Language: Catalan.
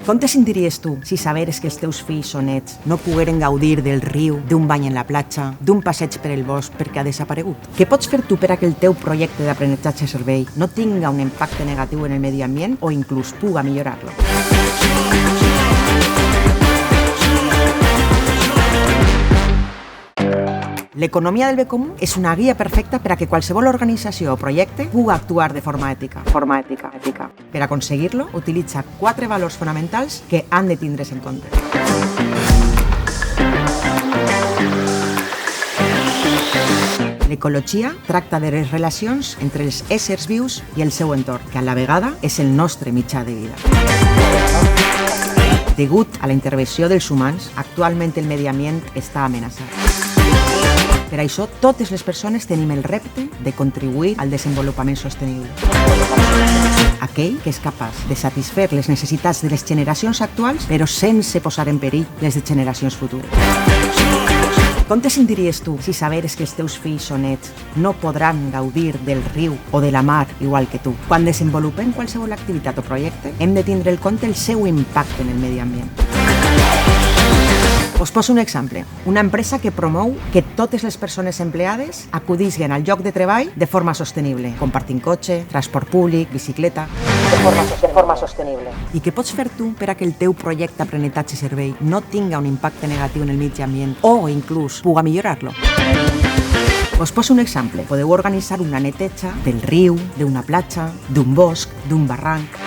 Com te sentiries tu si saberes que els teus fills o nets no pogueren gaudir del riu, d'un bany en la platja, d'un passeig per el bosc perquè ha desaparegut? Què pots fer tu per a que el teu projecte d'aprenentatge-servei no tinga un impacte negatiu en el medi ambient o inclús puga millorar-lo? L'economia del bé comú és una guia perfecta per a que qualsevol organització o projecte pugui actuar de forma ètica. Per aconseguir-lo, utilitza 4 valors fonamentals que han de tindre's en compte. L'ecologia tracta de les relacions entre els éssers vius i el seu entorn, que a la vegada és el nostre mitjà de vida. Degut a la intervenció dels humans, actualment el medi ambient està amenaçat. Per això, totes les persones tenim el repte de contribuir al desenvolupament sostenible. Aquell que és capaç de satisfer les necessitats de les generacions actuals, però sense posar en perill les de generacions futures. Com te sentiries tu si saberes que els teus fills o nets no podran gaudir del riu o de la mar igual que tu? Quan desenvolupem qualsevol activitat o projecte, hem de tindre en compte el seu impacte en el medi ambient. Us poso un exemple. Una empresa que promou que totes les persones empleades acudisquen al lloc de treball de forma sostenible, compartint cotxe, transport públic, bicicleta... De forma sostenible. I què pots fer tu per a que el teu projecte d'aprenentatge-servei no tinga un impacte negatiu en el medi ambient o inclús puga millorar-lo? Us poso un exemple. Podeu organitzar una neteja del riu, d'una platja, d'un bosc, d'un barranc...